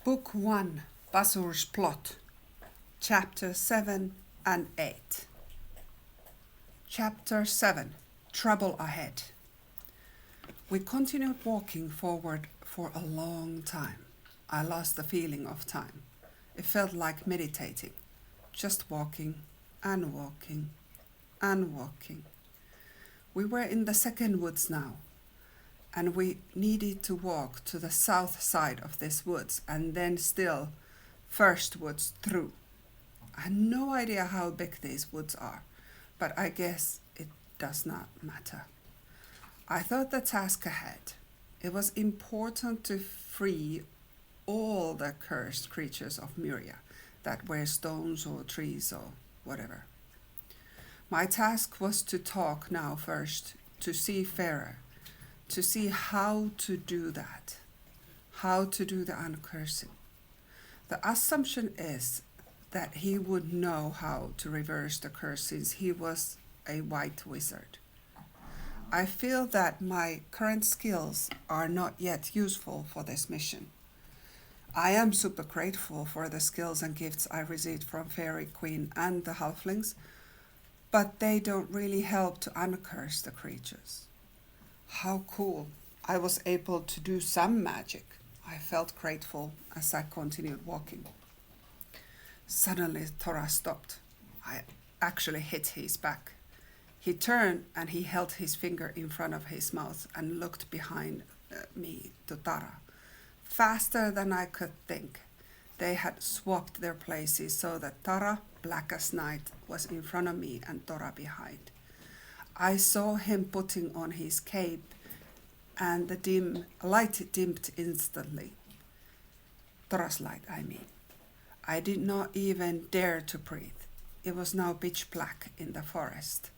Book 1, Bazur's Plot, Chapter 7 and 8. Chapter 7, Trouble Ahead. We continued walking forward for a long time. I lost the feeling of time. It felt like meditating, just walking and walking and walking. We were in the second woods now, and we needed to walk to the south side of this woods and then still first woods through. I had no idea how big these woods are, but I guess it does not matter. I thought the task ahead. It was important to free all the cursed creatures of Myria that were stones or trees or whatever. My task was to talk now first to SeaFarer, to see how to do that, how to do the uncursing. The assumption is that he would know how to reverse the curse since he was a white wizard. I feel that my current skills are not yet useful for this mission. I am super grateful for the skills and gifts I received from Fairy Queen and the halflings, but they don't really help to uncurse the creatures. How cool. I was able to do some magic. I felt grateful as I continued walking. Suddenly Tora stopped. I actually hit his back. He turned and he held his finger in front of his mouth and looked behind me to Tara. Faster than I could think. They had swapped their places so that Tara, black as night, was in front of me and Tora behind. I saw him putting on his cape and the light dimmed instantly. Tora's light, I mean. I did not even dare to breathe. It was now pitch black in the forest.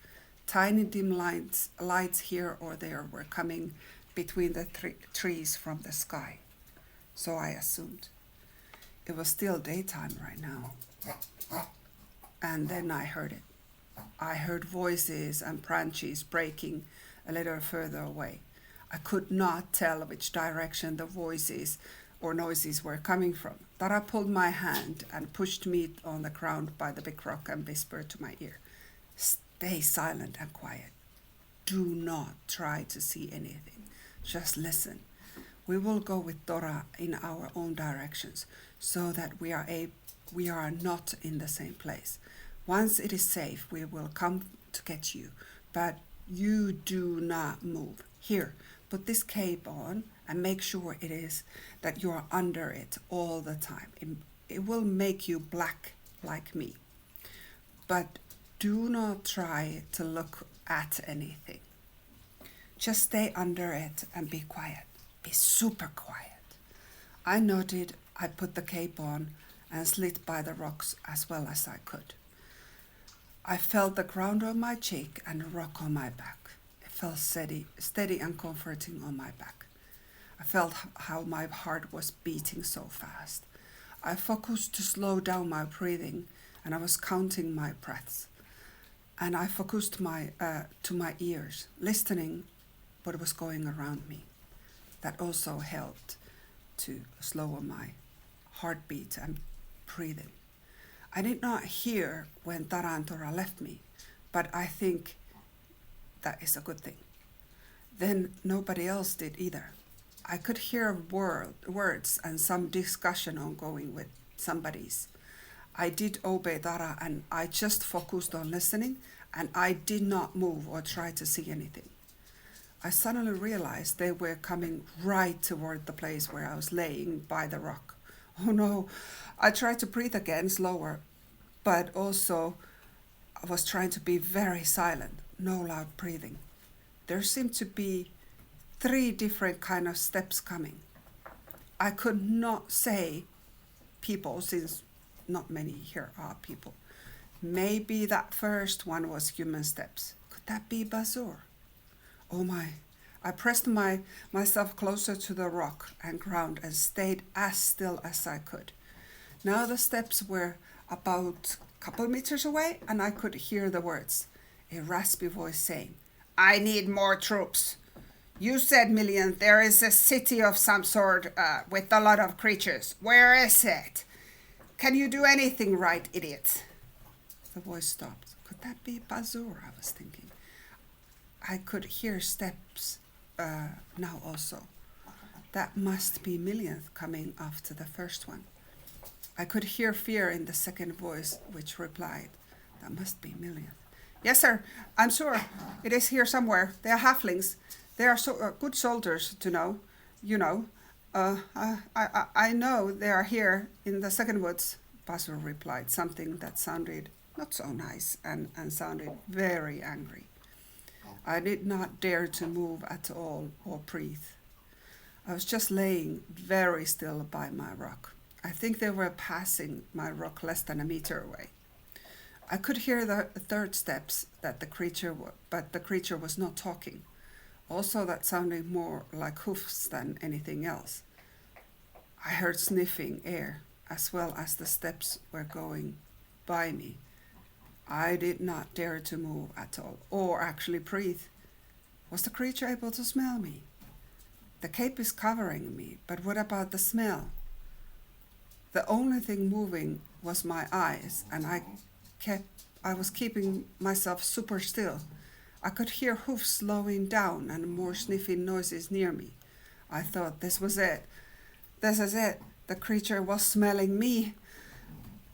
Tiny dim lights here or there were coming between the trees from the sky. So I assumed. It was still daytime right now. And then I heard it. I heard voices and branches breaking a little further away. I could not tell which direction the voices or noises were coming from. Tara pulled my hand and pushed me on the ground by the big rock and whispered to my ear, "Stay silent and quiet. Do not try to see anything. Just listen. We will go with Tora in our own directions so that we are not in the same place. Once it is safe, we will come to get you, but you do not move. Here, put this cape on and make sure it is that you are under it all the time. It will make you black like me. But do not try to look at anything. Just stay under it and be quiet. Be super quiet." I nodded. I put the cape on and slid by the rocks as well as I could. I felt the ground on my cheek and a rock on my back. It felt steady and comforting on my back. I felt how my heart was beating so fast. I focused to slow down my breathing and I was counting my breaths. And I focused to my ears, listening what was going around me. That also helped to slow my heartbeat and breathing. I did not hear when Tara and Tora left me, but I think that is a good thing. Then nobody else did either. I could hear words and some discussion ongoing with somebody's. I did obey Tara and I just focused on listening and I did not move or try to see anything. I suddenly realized they were coming right toward the place where I was laying by the rock. Oh no, I tried to breathe again slower, but also I was trying to be very silent, no loud breathing. There seemed to be 3 different kind of steps coming. I could not say people since not many here are people. Maybe that first one was human steps. Could that be Bazur? Oh my. I pressed myself closer to the rock and ground and stayed as still as I could. Now the steps were about a couple meters away and I could hear the words. A raspy voice saying, "I need more troops. You said, Million, there is a city of some sort with a lot of creatures. Where is it? Can you do anything right, idiot? The voice stopped. Could that be Bazur, I was thinking. I could hear steps now also. That must be Millionth coming after the first one. I could hear fear in the second voice, which replied, that must be Millionth. Yes, sir, I'm sure. It is here somewhere. They are halflings. They are so good soldiers to know. You know. I know they are here in the second woods, Bazur replied, something that sounded not so nice and sounded very angry. I did not dare to move at all or breathe. I was just laying very still by my rock. I think they were passing my rock less than a meter away. I could hear the third steps but the creature was not talking. Also, that sounded more like hoofs than anything else. I heard sniffing air, as well as the steps were going by me. I did not dare to move at all, or actually breathe. Was the creature able to smell me? The cape is covering me, but what about the smell? The only thing moving was my eyes, and I was keeping myself super still. I could hear hoofs slowing down and more sniffing noises near me. I thought this was it. This is it. The creature was smelling me.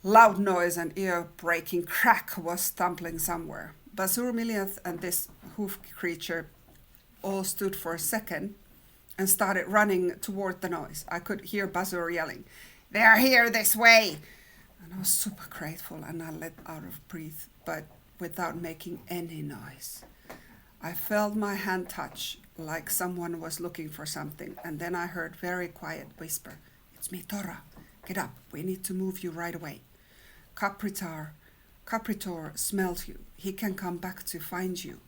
Loud noise and ear-breaking crack was tumbling somewhere. Bazur, Millionth, and this hoof creature all stood for a second and started running toward the noise. I could hear Bazur yelling, "They are here this way!" And I was super grateful and I let out of breath, but without making any noise. I felt my hand touch like someone was looking for something, and then I heard very quiet whisper, "It's me, Tora. Get up. We need to move you right away. Capritaurs smelled you. He can come back to find you."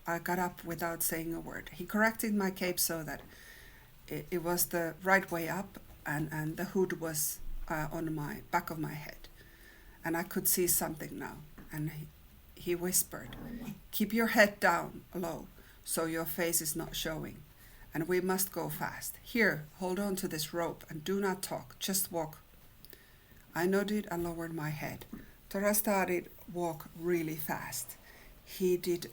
I got up without saying a word. He corrected my cape so that it was the right way up, and the hood was on my back of my head. And I could see something now. And he whispered, "Keep your head down low so your face is not showing. And we must go fast. Here, hold on to this rope and do not talk. Just walk." I nodded and lowered my head. Tora started walk really fast. He did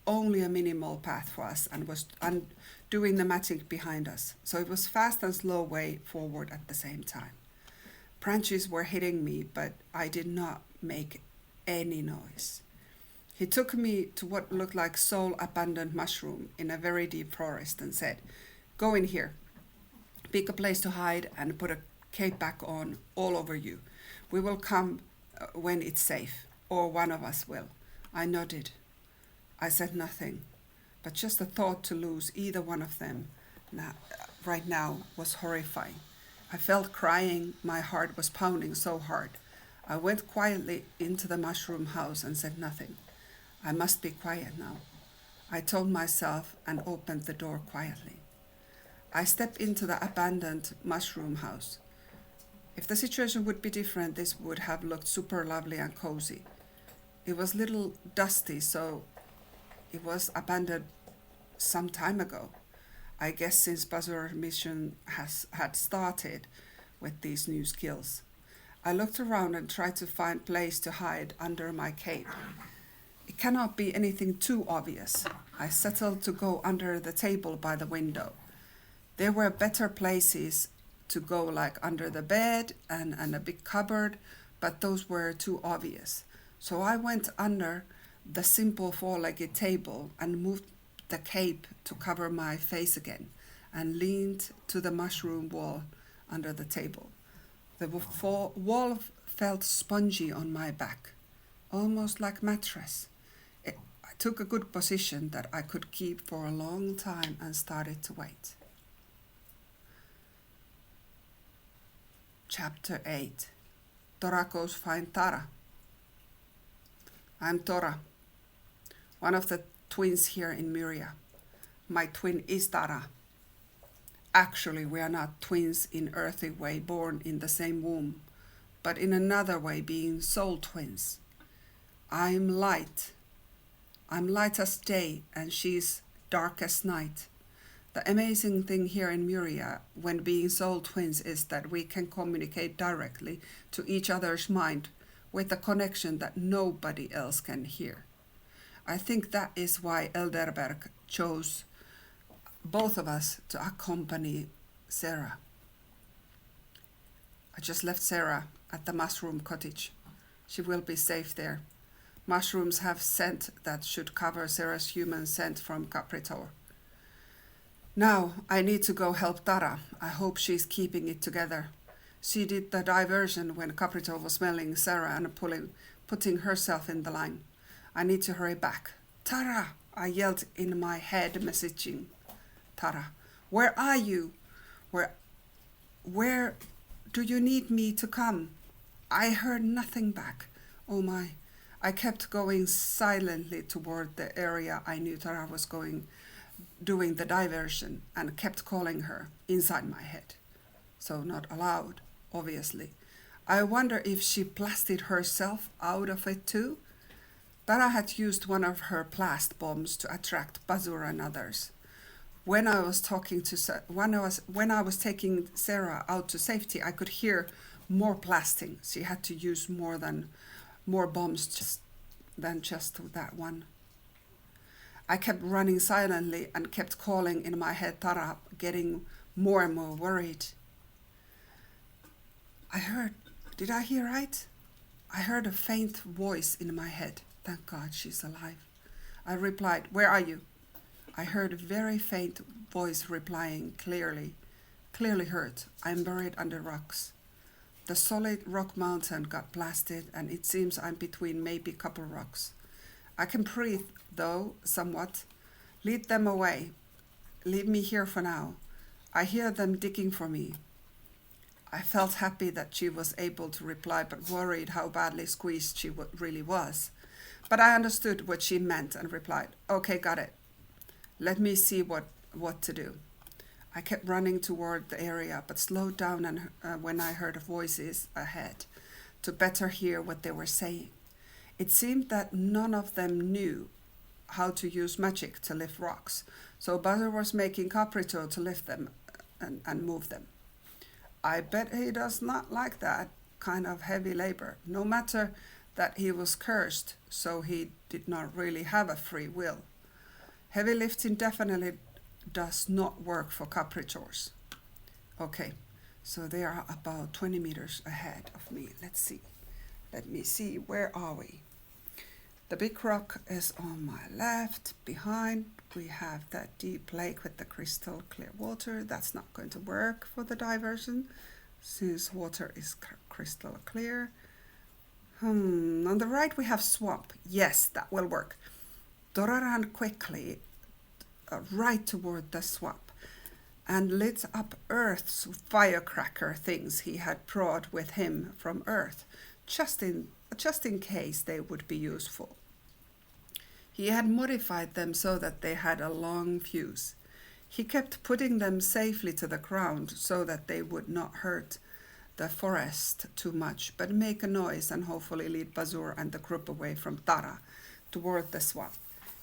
only a minimal path for us and was doing the magic behind us. So it was fast and slow way forward at the same time. Branches were hitting me, but I did not make any noise. He took me to what looked like sole abandoned mushroom in a very deep forest and said, "Go in here. Pick a place to hide and put a cape back on all over you. We will come when it's safe, or one of us will." I nodded. I said nothing, but just the thought to lose either one of them right now was horrifying. I felt crying. My heart was pounding so hard. I went quietly into the mushroom house and said nothing. I must be quiet now, I told myself, and opened the door quietly. I stepped into the abandoned mushroom house. If the situation would be different, this would have looked super lovely and cozy. It was a little dusty, so it was abandoned some time ago. I guess since Bazur's mission had started with these new skills. I looked around and tried to find place to hide under my cape. It cannot be anything too obvious. I settled to go under the table by the window. There were better places to go, like under the bed and a big cupboard, but those were too obvious. So I went under the simple four-legged table and moved the cape to cover my face again and leaned to the mushroom wall under the table. The wall felt spongy on my back, almost like mattress. I took a good position that I could keep for a long time and started to wait. Chapter 8. Tora Goes find Tara. I'm Tora, one of the twins here in Myria. My twin is Tara. Actually, we are not twins in earthly way, born in the same womb, but in another way, being soul twins. I'm light. I'm light as day, and she's dark as night. The amazing thing here in Myria, when being soul twins, is that we can communicate directly to each other's mind with a connection that nobody else can hear. I think that is why Elderberg chose both of us to accompany Sarah. I just left Sarah at the mushroom cottage. She will be safe there. Mushrooms have scent that should cover Sarah's human scent from Capritaurs. Now I need to go help Tara. I hope she's keeping it together. She did the diversion when Capritaurs was smelling Sarah and putting herself in the line. I need to hurry back. Tara! I yelled in my head, messaging Tara. Where are you? Where do you need me to come? I heard nothing back. Oh my. I kept going silently toward the area I knew Tara was doing the diversion, and kept calling her inside my head. So not aloud, obviously. I wonder if she blasted herself out of it too? Tara had used one of her blast bombs to attract Bazur and others. When I was taking Sarah out to safety, I could hear more blasting. She had to use more bombs than just that one. I kept running silently and kept calling in my head Tara, getting more and more worried. Did I hear right? I heard a faint voice in my head. Thank God she's alive. I replied, where are you? I heard a very faint voice replying clearly heard. I'm buried under rocks. The solid rock mountain got blasted, and it seems I'm between maybe a couple rocks. I can breathe, though, somewhat. Lead them away. Leave me here for now. I hear them digging for me. I felt happy that she was able to reply, but worried how badly squeezed she really was. But I understood what she meant and replied, okay, got it. Let me see what to do. I kept running toward the area, but slowed down when I heard voices ahead to better hear what they were saying. It seemed that none of them knew how to use magic to lift rocks, so Bazur was making Capritaurs to lift them and move them. I bet he does not like that kind of heavy labor, no matter that he was cursed, so he did not really have a free will. Heavy lifting definitely does not work for Capritaurs. Okay, so they are about 20 meters ahead of me. Let's see. Let me see, where are we? The big rock is on my left. Behind, we have that deep lake with the crystal clear water. That's not going to work for the diversion, since water is crystal clear. On the right, we have swamp. Yes, that will work. Tora ran quickly right toward the swamp and lit up Earth's firecracker things he had brought with him from Earth, just in case they would be useful. He had modified them so that they had a long fuse. He kept putting them safely to the ground so that they would not hurt the forest too much, but make a noise and hopefully lead Bazur and the group away from Tara toward the swamp.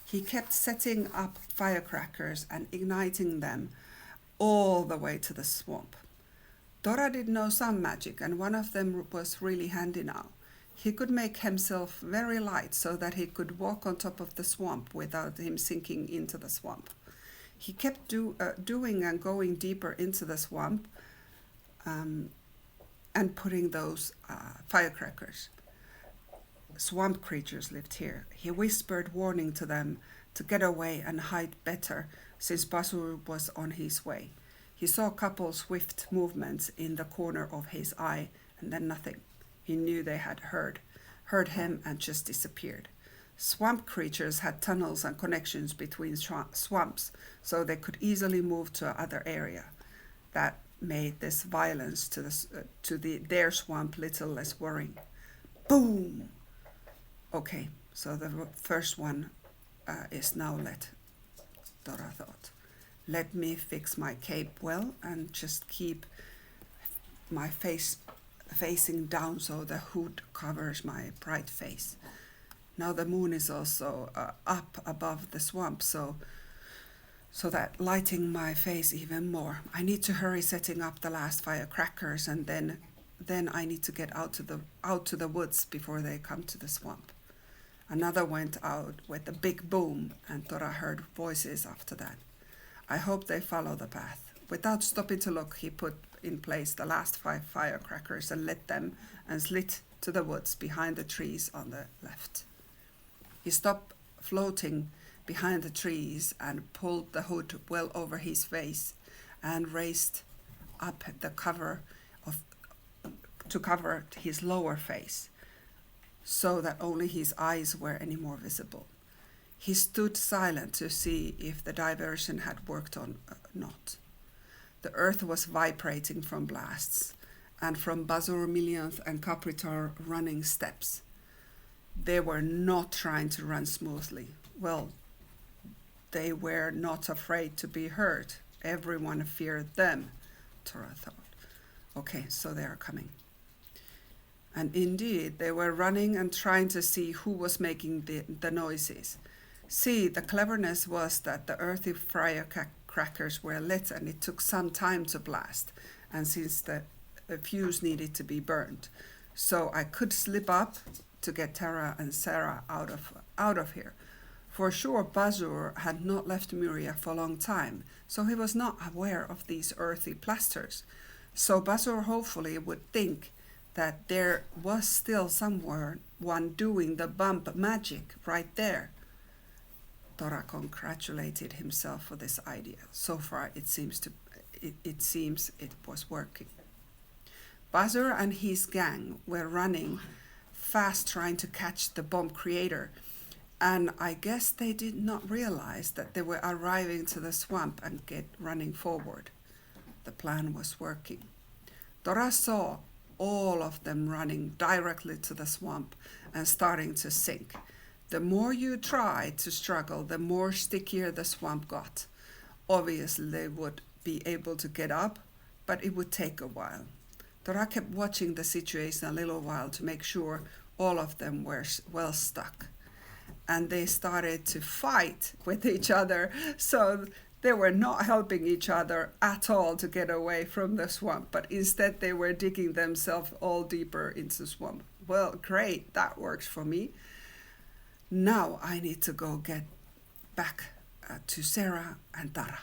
He kept setting up firecrackers and igniting them all the way to the swamp. Tora did know some magic, and one of them was really handy now. He could make himself very light so that he could walk on top of the swamp without him sinking into the swamp. He kept doing and going deeper into the swamp and putting those firecrackers. Swamp creatures lived here. He whispered warning to them to get away and hide better, since Bazur was on his way. He saw a couple swift movements in the corner of his eye, and then nothing. He knew they had heard him and just disappeared. Swamp creatures had tunnels and connections between swamps, so they could easily move to other area. That made this violence to their swamp little less worrying. Boom! Okay, so the first one is now lit, Tora thought. Let me fix my cape well and just keep my face facing down so the hood covers my bright face. Now the moon is also up above the swamp, so so that lighting my face even more. I need to hurry setting up the last firecrackers, and then I need to get out to the woods before they come to the swamp. Another went out with a big boom, and Tora heard voices after that. I hope they follow the path. Without stopping to look, he put in place the last 5 firecrackers and lit them and slid to the woods behind the trees on the left. He stopped floating behind the trees and pulled the hood well over his face and raised up the cover to cover his lower face, so that only his eyes were any more visible. He stood silent to see if the diversion had worked or not. The earth was vibrating from blasts and from Bazur millionth and Capritaurs running steps. They were not trying to run smoothly. Well, they were not afraid to be hurt. Everyone feared them, Tora thought. Okay, so they are coming. And indeed, they were running and trying to see who was making the noises. See, the cleverness was that the earthy firecrackers were lit and it took some time to blast, and since the fuse needed to be burned. So I could slip up to get Tara and Sarah out of here. For sure, Bazur had not left Myria for a long time, so he was not aware of these earthy plasters. So Bazur hopefully would think that there was still somewhere one doing the bump magic right there. Tora congratulated himself for this idea. So far, it seems it was working. Bazur and his gang were running fast trying to catch the bomb creator, and I guess they did not realize that they were arriving to the swamp and get running forward. The plan was working. Tora saw all of them running directly to the swamp and starting to sink. The more you tried to struggle, the more stickier the swamp got. Obviously, they would be able to get up, but it would take a while. Tora kept watching the situation a little while to make sure all of them were well stuck. And they started to fight with each other, so they were not helping each other at all to get away from the swamp, but instead they were digging themselves all deeper into the swamp. Well, great, that works for me. Now I need to go get back to Sarah and Tara.